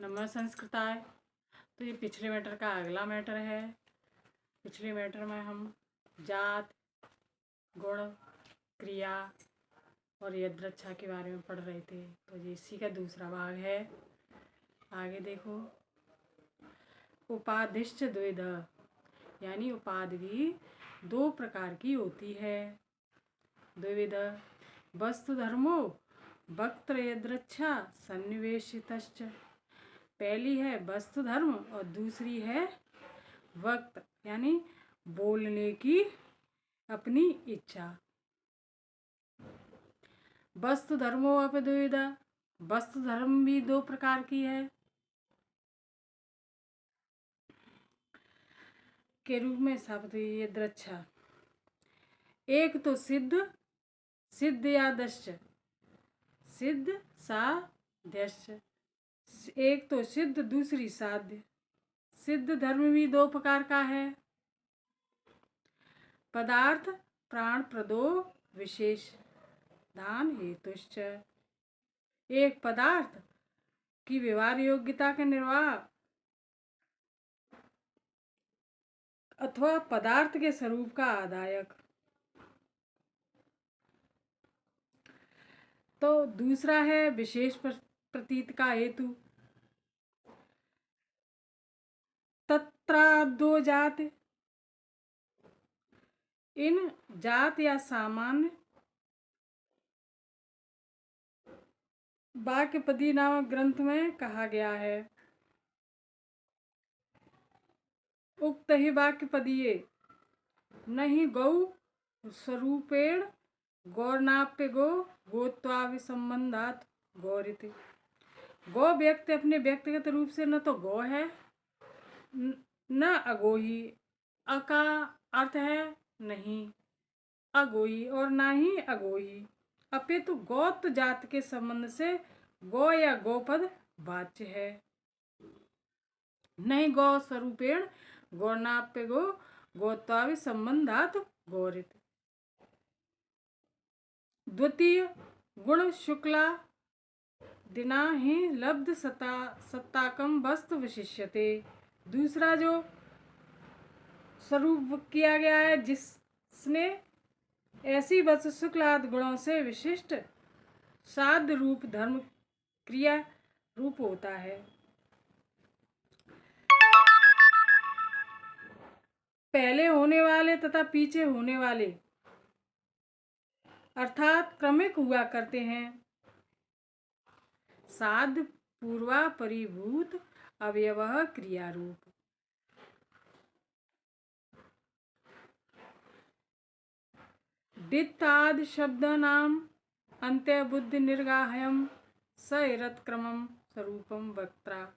नमः संस्कृताय। तो ये पिछले मैटर का अगला मैटर है। पिछले मैटर में हम जात, गुण, क्रिया और यदृच्छा के बारे में पढ़ रहे थे। तो ये इसी का दूसरा भाग है। आगे देखो, उपाधिश्च द्विधा, यानी उपाधि भी दो प्रकार की होती है। द्विविधा वस्तु धर्मो वक्त्र यदृच्छा सन्निवेशितश्च। पहली है वस्तु धर्म और दूसरी है वक्त, यानी बोलने की अपनी इच्छा। वस्तु धर्मो अपि द्विविधा, वस्तु धर्म भी दो प्रकार की है के रूप में शब्द यदृच्छा। एक तो सिद्ध, सिद्ध या दश्च, सिद्ध साध्यश्च। एक तो सिद्ध, दूसरी साध्य। सिद्ध धर्म भी दो प्रकार का है। पदार्थ प्राण प्रदो विशेष दान हेतुश्च। एक पदार्थ की व्यवहार योग्यता के निर्वाह अथवा पदार्थ के स्वरूप का आदायक। तो दूसरा है विशेष प्रतीत का हेतु। तत्रादो जात, इन जात या सामान्य वाक्यपदी नामक ग्रंथ में कहा गया है। उक्त ही वाक्यपदीये नहीं गौ स्वरूपेण गौरनाप्य गो गोत्वाभिसंबंधात गौरित। गौ व्यक्ति अपने व्यक्तिगत रूप से न तो गौ है न अगोही। अ का अर्थ है नहीं अगोही और ना ही अगोही, अपितु गौत्र जात के संबंध से गौ या गौपद वाच्य है। नहीं गौ स्वरूपेण गौरनाप्य गो गोत्वाभि संबंधात गौरित। द्वितीय गुण शुक्ला दिना ही लब्ध सत्ताकम वस्तु विशिष्यते। दूसरा जो स्वरूप किया गया है जिसने ऐसी वस्तु शुक्लादि गुणों से विशिष्ट साध्य रूप धर्म क्रिया रूप होता है। पहले होने वाले तथा पीछे होने वाले अर्थात क्रमिक हुआ करते हैं। साध्य पूर्वा परिभूत अवयव क्रिया रूप। दित्तादि शब्दानाम अंत्य बुद्धि निर्गाहयम सैरत क्रमम स्वरूपम वक्त्रा।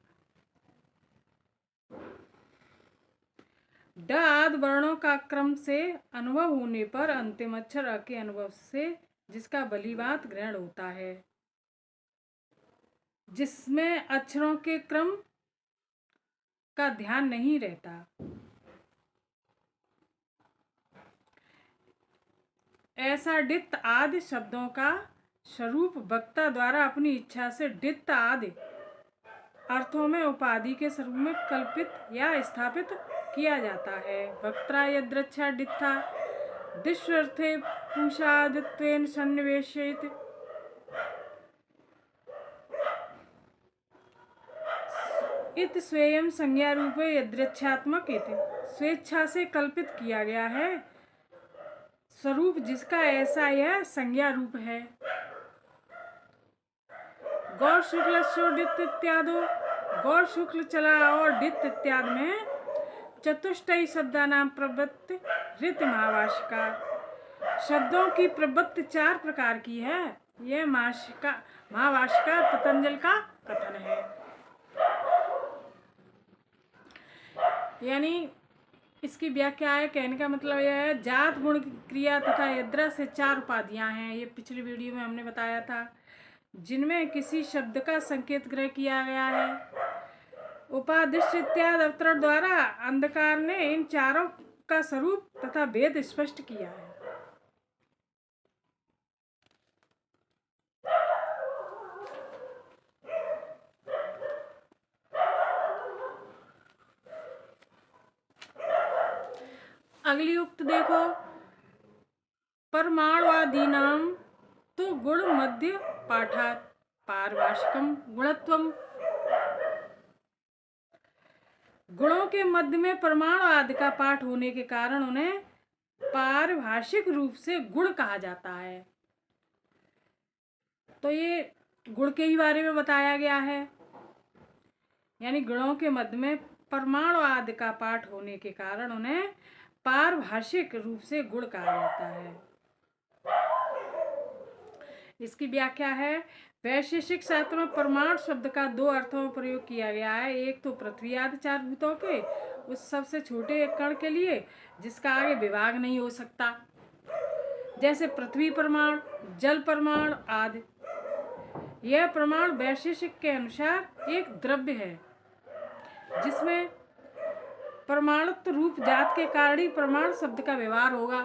ड आदि वर्णों का क्रम से अनुभव होने पर अंतिम अक्षर अ के अनुभव से जिसका बलिवात ग्रहण होता है, जिसमें अक्षरों के क्रम का ध्यान नहीं रहता, ऐसा डित्त आदि शब्दों का स्वरूप वक्ता द्वारा अपनी इच्छा से डित्त आदि अर्थों में उपाधि के स्वरूप में कल्पित या स्थापित किया जाता है। वक्त्रा यदृच्छा डित्था दिश्वर्थे पूषादित्वेन सन्निवेशयित। इत स्वयं संज्ञा रूप यदृच्छात्मक इति, स्वेच्छा से कल्पित किया गया है स्वरूप जिसका ऐसा यह संज्ञा रूप है। गौर शुक्ल डित्त इत्यादो, गौर शुक्ल चला और डित्त इत्यादि में चतुष्टयी शब्दानाम प्रवृत्ति रीति महाभाष्यका। शब्दों की प्रवृत्ति चार प्रकार की है। यह महाभाष्यका पतंजल का कथन है। यानी इसकी व्याख्या है, कहने का मतलब यह है जात गुण क्रिया तथा यद्रा से चार उपाधियां हैं। ये पिछली वीडियो में हमने बताया था, जिनमें किसी शब्द का संकेत ग्रह किया गया है। उपादिष्ट इत्यादि अवतरण द्वारा अंधकार ने इन चारों का स्वरूप तथा भेद स्पष्ट किया है। अगली उक्त देखो, परमाणुवादीनाम तो गुण मध्य पाठात पारिभाषिकम गुणत्वम। गुणों के मध्य में परमाणु आदि का पाठ होने के कारण उन्हें पारिभाषिक रूप से गुण कहा जाता है। तो ये गुण के ही बारे में बताया गया है, यानी गुणों के मध्य में परमाणु आदि का पाठ होने के कारण उन्हें पारिभाषिक रूप से गुण कहा जाता है। इसकी व्याख्या है, वैशेषिक शास्त्र में परमाणु शब्द का दो अर्थों में प्रयोग किया गया है। एक तो पृथ्वी आदि चार भूतों के उस सबसे छोटे एक कण के लिए जिसका आगे विभाग नहीं हो सकता, जैसे पृथ्वी परमाणु, जल परमाणु आदि। यह परमाणु वैशेषिक के अनुसार एक द्रव्य है जिसमें परमाणुत्व रूप जात के कारण ही परमाणु शब्द का व्यवहार होगा।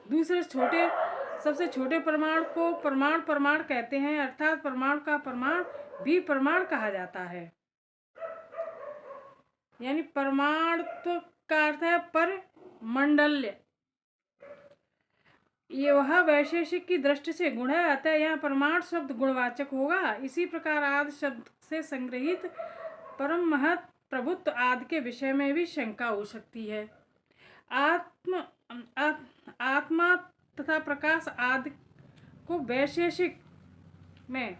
दूसरे सबसे छोटे परमाणु को परमाणु कहते हैं, अर्थात परमाणु का परमाणु भी परमाणु कहा जाता है। यानी परमाणुत्व का अर्थ है परमंडल्य। यह वैशेषिक की दृष्टि से गुण है, अतः यहाँ परमाणु शब्द गुणवाचक होगा। इसी प्रकार आदि शब्द से संग्रहित परम महत प्रभुत्व आदि के विषय में भी शंका हो सकती है। आत्मा तथा प्रकाश आदि को वैशेषिक में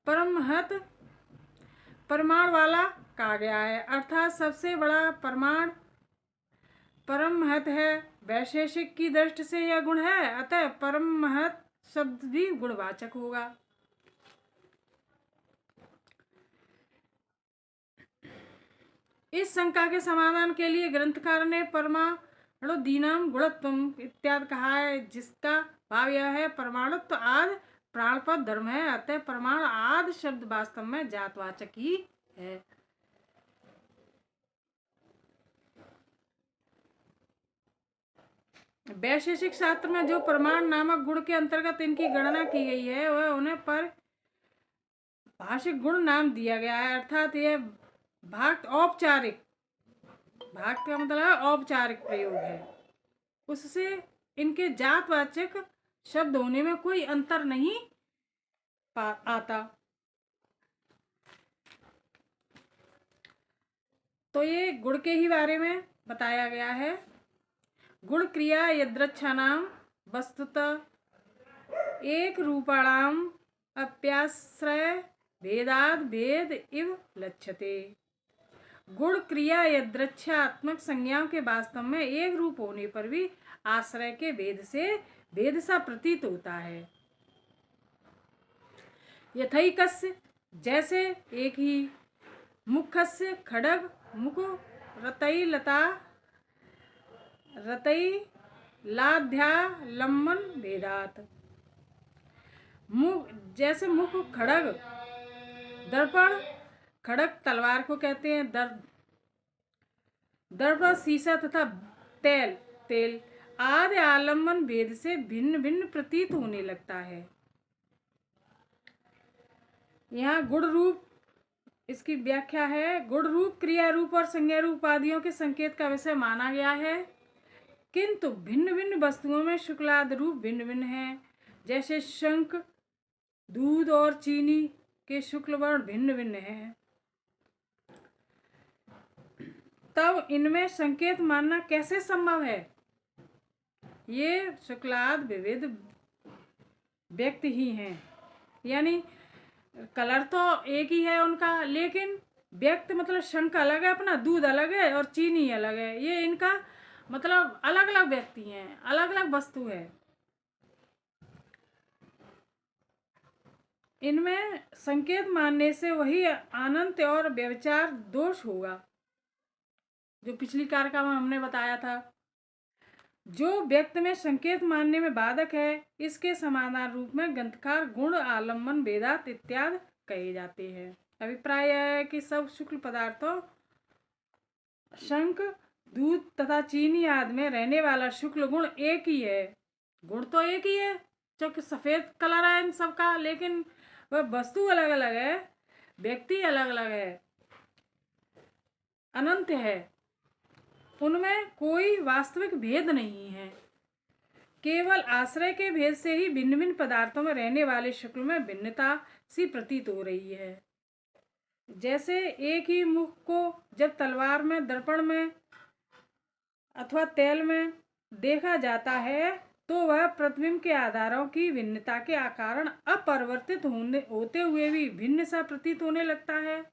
परम महत परमाणु वाला कहा गया है, अर्थात सबसे बड़ा परमाणु परम महत है। वैशेषिक की दृष्टि से यह गुण है, अतः परम महत शब्द भी गुणवाचक होगा। इस शंका के समाधान के लिए ग्रंथकार ने परमाणुदीनाम गुणत्वम इत्यादि कहा है, जिसका भाव यह है, परमाणुत्व आदि प्राणपद धर्म है, अतः परमाणु आदि शब्द वास्तव में जातवाचक ही है। वैशेषिक शास्त्र में जो परमाणु नामक गुण के अंतर्गत इनकी गणना की गई है वह उन्हें पर भाषिक गुण नाम दिया गया है, अर्थात यह भाग औपचारिक, भाग का मतलब है औपचारिक प्रयोग है, उससे इनके जातवाचक शब्द होने में कोई अंतर नहीं आता। तो ये गुण के ही बारे में बताया गया है। गुण क्रिया यदृच्छानाम वस्तुतः एक रूपाणाम अप्याश्रय भेदाद भेद इव लक्ष्यते। गुण क्रिया यदृच्छात्मक संज्ञाओं के वास्तव में एक रूप होने पर भी आश्रय के भेद से भेद सा प्रतीत होता है। यथैकस्य जैसे एक ही, मुखस्य खड्ग मुख, रतई लता रतई लाध्या लम्बन भेदात। मुख जैसे मुख खड्ग, दर्पण खड्ग तलवार को कहते हैं, दर्पण शीशा तथा तेल आदि आलम्बन भेद से भिन्न भिन्न प्रतीत होने लगता है। यहाँ गुण रूप, इसकी व्याख्या है, गुण रूप क्रिया रूप और संज्ञा रूप आदियों के संकेत का विषय माना गया है, किंतु भिन्न भिन्न वस्तुओं में शुक्लादि रूप भिन्न भिन्न हैं। जैसे शंख, दूध और चीनी के शुक्ल वर्ण भिन्न भिन्न हैं, तब इनमें संकेत मानना कैसे संभव है? ये शुक्लादि विविध व्यक्ति ही हैं, यानी कलर तो एक ही है उनका, लेकिन व्यक्ति मतलब शंख अलग है अपना, दूध अलग है और चीनी अलग है, ये इनका मतलब अलग अलग व्यक्ति हैं, अलग अलग वस्तु है। इनमें संकेत मानने से वही अनंत और व्यभिचार दोष होगा, जो पिछली कारिका में हमने बताया था। जो व्यक्ति में संकेत मानने में बाधक है, इसके समानार रूप में ग्रंथकार गुण आलम्बन भेदात इत्यादि कहे जाते हैं। अभिप्राय यह है कि सब शुक्ल पदार्थों शंख, दूध तथा चीनी आदि में रहने वाला शुक्ल गुण एक ही है। गुण तो एक ही है, क्योंकि सफेद कलर है इन सबका, लेकिन वह वस्तु अलग अलग है, व्यक्ति अलग अलग है, अनंत है। उनमें कोई वास्तविक भेद नहीं है। केवल आश्रय के भेद से ही भिन्न भिन्न पदार्थों में रहने वाले शुक्ल में भिन्नता सी प्रतीत हो रही है। जैसे एक ही मुख को जब तलवार में, दर्पण में अथवा तेल में देखा जाता है तो वह प्रतिबिंब के आधारों की भिन्नता के कारण अपरिवर्तित होते हुए भी भिन्न सा प्रतीत होने लगता है।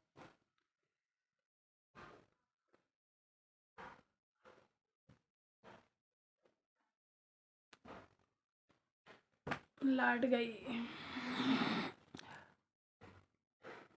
लाट गई।